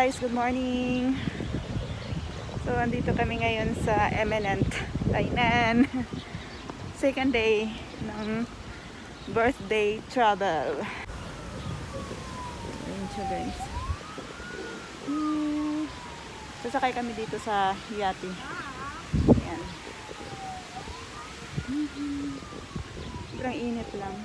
guys, good morning. So andito kami ngayon sa Eminent, Taiwan. Second day ng birthday travel. Ayun siya guys. Sasakay kami dito sa yate. Ayan. Sobrang init lang.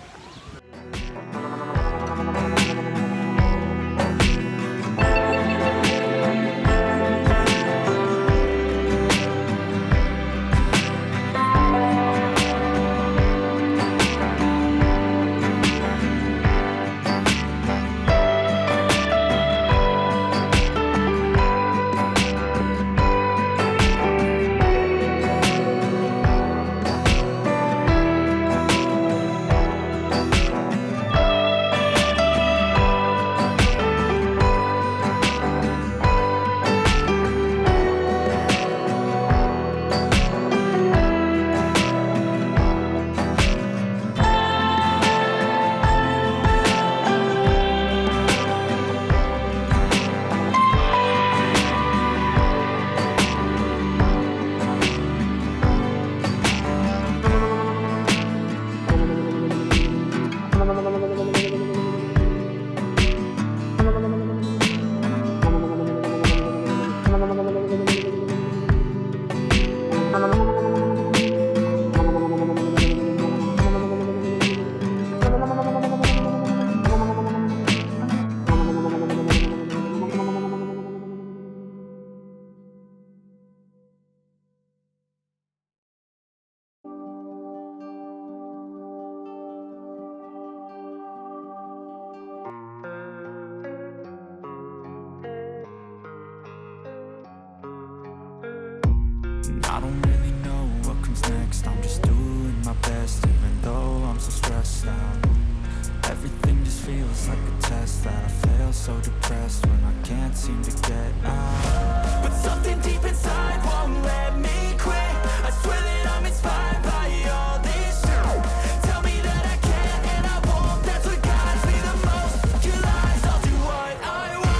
I don't really know what comes next. I'm just doing my best, even though I'm so stressed out. Everything just feels like a test that I fail, so depressed when I can't seem to get out. But something deep inside won't let me quit. I swear that I'm inspired by all this shit. Tell me that I can and I won't. That's what guides me the most. Your lies, I'll do what I want.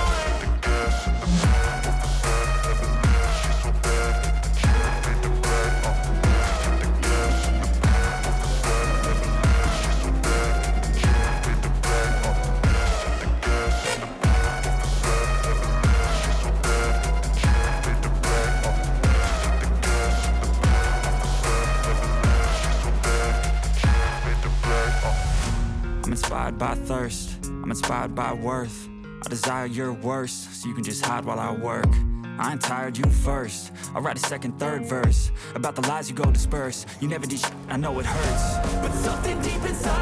I'm inspired by thirst, I'm inspired by worth. I desire your worst, so you can just hide while I work. I ain't tired, you first. I'll write a second, third verse about the lies you go disperse. You never did shit, I know it hurts. But something deep inside